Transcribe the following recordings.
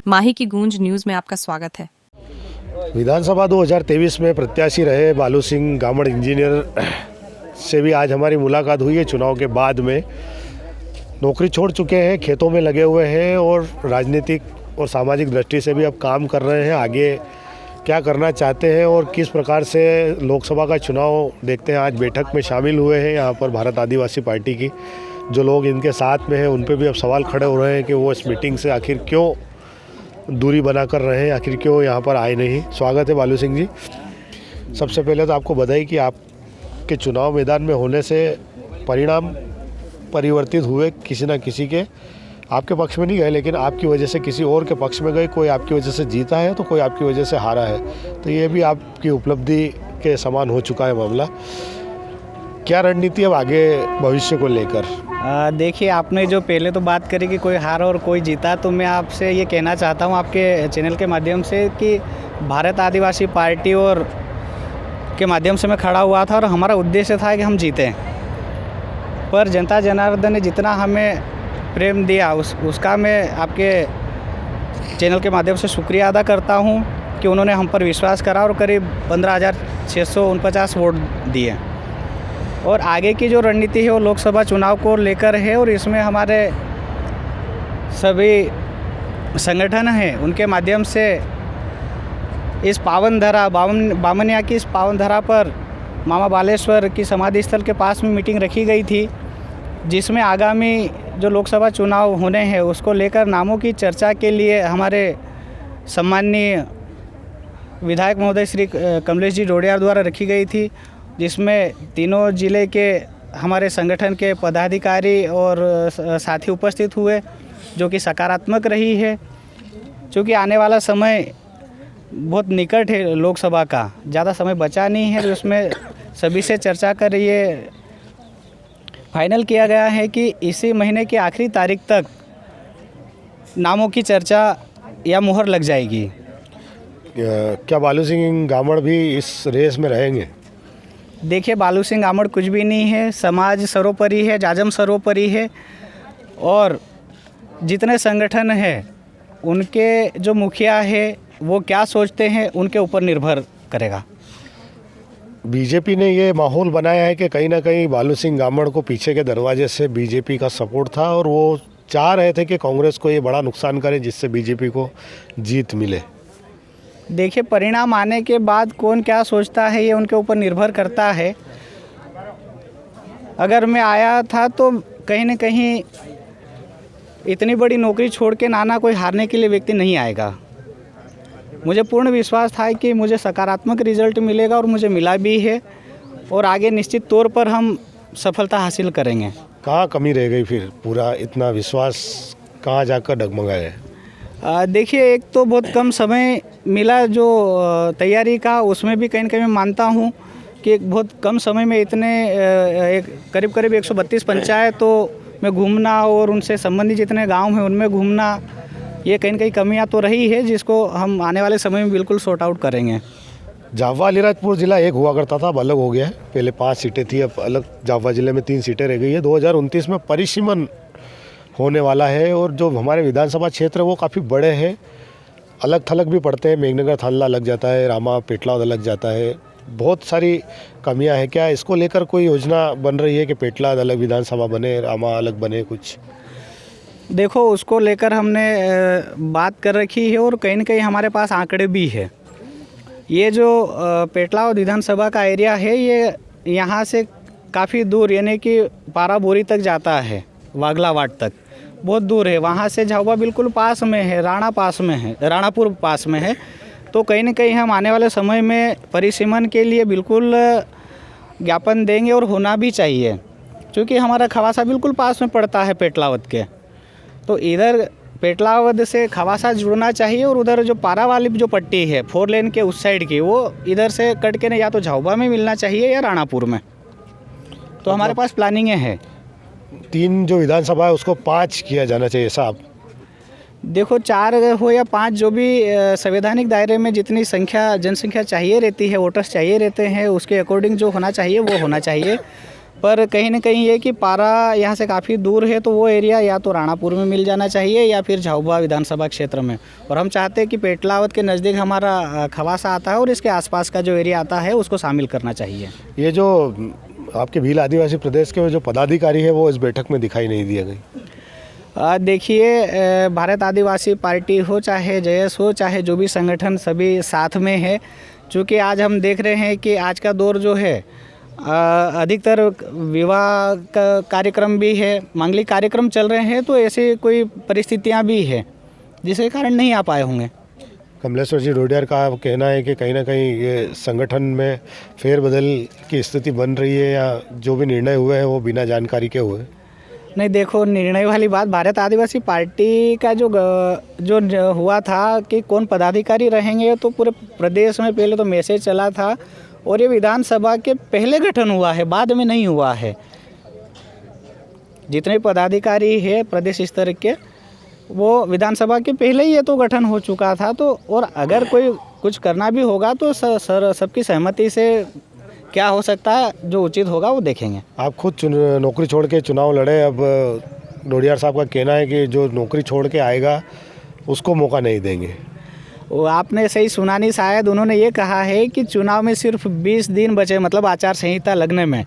माही की गूंज न्यूज़ में आपका स्वागत है। विधानसभा 2023 में प्रत्याशी रहे बालू सिंह गामड़ इंजीनियर से भी आज हमारी मुलाकात हुई है। चुनाव के बाद में नौकरी छोड़ चुके हैं, खेतों में लगे हुए हैं और राजनीतिक और सामाजिक दृष्टि से भी अब काम कर रहे हैं। आगे क्या करना चाहते हैं और किस प्रकार से लोकसभा का चुनाव देखते हैं। आज बैठक में शामिल हुए हैं यहाँ पर भारत आदिवासी पार्टी की जो लोग इनके साथ में हैं, उन पे भी अब सवाल खड़े हो रहे हैं कि वो इस मीटिंग से आखिर क्यों दूरी बना कर रहे हैं, आखिर क्यों यहाँ पर आए नहीं। स्वागत है बालू सिंह जी। सबसे पहले तो आपको बधाई कि आपके चुनाव मैदान में होने से परिणाम परिवर्तित हुए, किसी न किसी के आपके पक्ष में नहीं गए लेकिन आपकी वजह से किसी और के पक्ष में गए। कोई आपकी वजह से जीता है तो कोई आपकी वजह से हारा है, तो ये भी आपकी उपलब्धि के समान हो चुका है मामला। क्या रणनीति अब आगे भविष्य को लेकर? देखिए, आपने जो पहले तो बात करी कि कोई हारा और कोई जीता, तो मैं आपसे ये कहना चाहता हूँ आपके चैनल के माध्यम से कि भारत आदिवासी पार्टी और के माध्यम से मैं खड़ा हुआ था और हमारा उद्देश्य था कि हम जीतें। पर जनता जनार्दन ने जितना हमें प्रेम दिया उसका मैं आपके चैनल के माध्यम से शुक्रिया अदा करता हूँ कि उन्होंने हम पर विश्वास करा और करीब 15,649 वोट दिए। और आगे की जो रणनीति है वो लोकसभा चुनाव को लेकर है और इसमें हमारे सभी संगठन हैं, उनके माध्यम से इस पावन धरा बामनिया की इस पावन धरा पर मामा बालेश्वर की समाधि स्थल के पास में मीटिंग रखी गई थी, जिसमें आगामी जो लोकसभा चुनाव होने हैं उसको लेकर नामों की चर्चा के लिए हमारे सम्माननीय विधायक महोदय श्री कमलेश जी डोडियार द्वारा रखी गई थी, जिसमें तीनों ज़िले के हमारे संगठन के पदाधिकारी और साथी उपस्थित हुए, जो कि सकारात्मक रही है। क्योंकि आने वाला समय बहुत निकट है, लोकसभा का ज़्यादा समय बचा नहीं है, तो उसमें सभी से चर्चा कर ये फाइनल किया गया है कि इसी महीने की आखिरी तारीख तक नामों की चर्चा या मुहर लग जाएगी। क्या बालू सिंह गामड़ भी इस रेस में रहेंगे? देखिए, बालू सिंह गामड़ कुछ भी नहीं है, समाज सर्वोपरि है, जाजम सर्वोपरि है और जितने संगठन हैं उनके जो मुखिया है वो क्या सोचते हैं उनके ऊपर निर्भर करेगा। बीजेपी ने ये माहौल बनाया है कि कहीं ना कहीं बालू सिंह गामड़ को पीछे के दरवाजे से बीजेपी का सपोर्ट था और वो चाह रहे थे कि कांग्रेस को ये बड़ा नुकसान करे जिससे बीजेपी को जीत मिले। देखिए, परिणाम आने के बाद कौन क्या सोचता है ये उनके ऊपर निर्भर करता है। अगर मैं आया था तो कहीं ना कहीं इतनी बड़ी नौकरी छोड़ के नाना कोई हारने के लिए व्यक्ति नहीं आएगा। मुझे पूर्ण विश्वास था कि मुझे सकारात्मक रिजल्ट मिलेगा और मुझे मिला भी है और आगे निश्चित तौर पर हम सफलता हासिल करेंगे। कहाँ कमी रह गई फिर? पूरा इतना विश्वास कहाँ जाकर डगमगाया है? देखिए, एक तो बहुत कम समय मिला जो तैयारी का, उसमें भी कहीं ना कहीं मैं मानता हूँ कि बहुत कम समय में इतने करीब 132 पंचायतों में घूमना और उनसे संबंधित जितने गांव हैं उनमें घूमना, ये कहीं ना कहीं कमियाँ तो रही है, जिसको हम आने वाले समय में बिल्कुल सॉर्ट आउट करेंगे। झाबुआ अलीराजपुर ज़िला एक हुआ करता था, अब अलग हो गया है। पहले 5 सीटें थी, अब अलग झाबुआ ज़िले में 3 सीटें रह गई है। 2029 में परिसीमन होने वाला है और जो हमारे विधानसभा क्षेत्र है वो काफ़ी बड़े हैं, अलग थलग भी पड़ते हैं। मेघनगर थानला लग जाता है, रामा पेटलावद लग जाता है, बहुत सारी कमियां हैं। क्या इसको लेकर कोई योजना बन रही है कि पेटलावद अलग विधानसभा बने, रामा अलग बने? कुछ देखो, उसको लेकर हमने बात कर रखी है और कहीं ना कहीं हमारे पास आंकड़े भी है। ये जो पेटलावद विधानसभा का एरिया है ये यहाँ से काफ़ी दूर, यानी कि पाराबोरी तक जाता है, वागलावाट तक बहुत दूर है। वहाँ से झाबुआ बिल्कुल पास में है, राणापुर पास में है। तो कहीं ना कहीं हम आने वाले समय में परिसीमन के लिए बिल्कुल ज्ञापन देंगे और होना भी चाहिए, क्योंकि हमारा खवासा बिल्कुल पास में पड़ता है पेटलावद के। तो इधर पेटलावद से खवासा जुड़ना चाहिए और उधर जो पारा वाली जो पट्टी है 4 लेन के उस साइड की, वो इधर से कट के या तो झाबुआ में मिलना चाहिए या राणापुर में। तो हमारे पास प्लानिंग है। 3 जो विधानसभा है उसको 5 किया जाना चाहिए साहब। देखो, 4 हो या 5, जो भी संवैधानिक दायरे में जितनी जनसंख्या चाहिए रहती है, वोटर्स चाहिए रहते हैं, उसके अकॉर्डिंग जो होना चाहिए वो होना चाहिए। पर कहीं ना कहीं ये कि पारा यहाँ से काफ़ी दूर है, तो वो एरिया या तो राणापुर में मिल जाना चाहिए या फिर झाबुआ विधानसभा क्षेत्र में। और हम चाहते हैं कि पेटलावत के नज़दीक हमारा खवासा आता है और इसके आसपास का जो एरिया आता है उसको शामिल करना चाहिए। ये जो आपके भील आदिवासी प्रदेश के जो पदाधिकारी है वो इस बैठक में दिखाई नहीं दिया गई। देखिए, भारत आदिवासी पार्टी हो चाहे जयस हो चाहे जो भी संगठन, सभी साथ में है। चूँकि आज हम देख रहे हैं कि आज का दौर जो है अधिकतर विवाह का कार्यक्रम भी है, मांगलिक कार्यक्रम चल रहे हैं, तो ऐसे कोई परिस्थितियां भी है जिसके कारण नहीं आ पाए होंगे। कमलेश्वर जी डोडियार का कहना है कि कहीं ना कहीं ये संगठन में फेरबदल की स्थिति बन रही है या जो भी निर्णय हुए हैं वो बिना जानकारी के हुए। नहीं, देखो, निर्णय वाली बात, भारत आदिवासी पार्टी का जो हुआ था कि कौन पदाधिकारी रहेंगे, तो पूरे प्रदेश में पहले तो मैसेज चला था और ये विधानसभा के पहले गठन हुआ है, बाद में नहीं हुआ है। जितने पदाधिकारी है प्रदेश स्तर के, वो विधानसभा के पहले ही ये तो गठन हो चुका था। तो और अगर कोई कुछ करना भी होगा तो सबकी सहमति से क्या हो सकता है, जो उचित होगा वो देखेंगे। आप खुद नौकरी छोड़ के चुनाव लड़े, अब डोडियार साहब का कहना है कि जो नौकरी छोड़ के आएगा उसको मौका नहीं देंगे। वो आपने सही सुना नहीं, शायद उन्होंने ये कहा है कि चुनाव में सिर्फ 20 दिन बचे, मतलब आचार संहिता लगने में।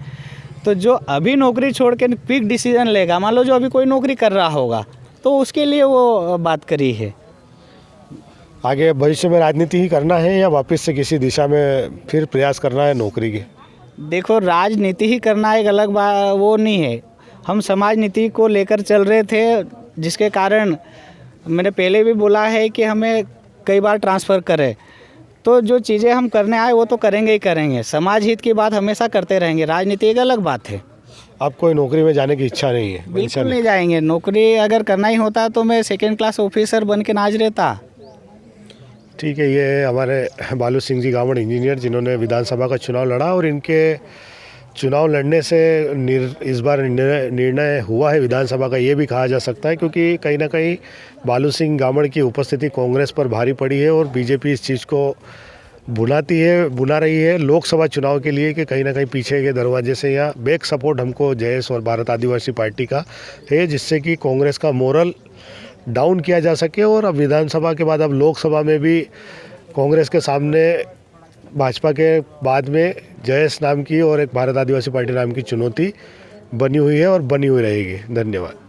तो जो अभी नौकरी छोड़ के क्विक डिसीजन लेगा, मान लो जो अभी कोई नौकरी कर रहा होगा, तो उसके लिए वो बात करी है। आगे भविष्य में राजनीति ही करना है या वापस से किसी दिशा में फिर प्रयास करना है नौकरी के? देखो, राजनीति ही करना एक अलग बात वो नहीं है। हम समाज नीति को लेकर चल रहे थे, जिसके कारण मैंने पहले भी बोला है कि हमें कई बार ट्रांसफ़र करें, तो जो चीज़ें हम करने आए वो तो करेंगे ही करेंगे। समाज हित की बात हमेशा करते रहेंगे, राजनीति एक अलग बात है। आप कोई नौकरी में जाने की इच्छा नहीं है? बिल्कुल नहीं जाएंगे। नौकरी अगर करना ही होता तो मैं सेकेंड क्लास ऑफिसर बन के नाच रहता। ठीक है, ये हमारे बालू सिंह जी गावड़ इंजीनियर, जिन्होंने विधानसभा का चुनाव लड़ा और इनके चुनाव लड़ने से इस बार निर्णय हुआ है विधानसभा का, ये भी कहा जा सकता है, क्योंकि कहीं ना कहीं बालू सिंह गावड़ की उपस्थिति कांग्रेस पर भारी पड़ी है और बीजेपी इस चीज़ को बुना रही है लोकसभा चुनाव के लिए कि कहीं ना कहीं पीछे के दरवाजे से या बैक सपोर्ट हमको जयस और भारत आदिवासी पार्टी का है, जिससे कि कांग्रेस का मोरल डाउन किया जा सके। और अब विधानसभा के बाद अब लोकसभा में भी कांग्रेस के सामने भाजपा के बाद में जयस नाम की और एक भारत आदिवासी पार्टी नाम की चुनौती बनी हुई है और बनी हुई रहेगी। धन्यवाद।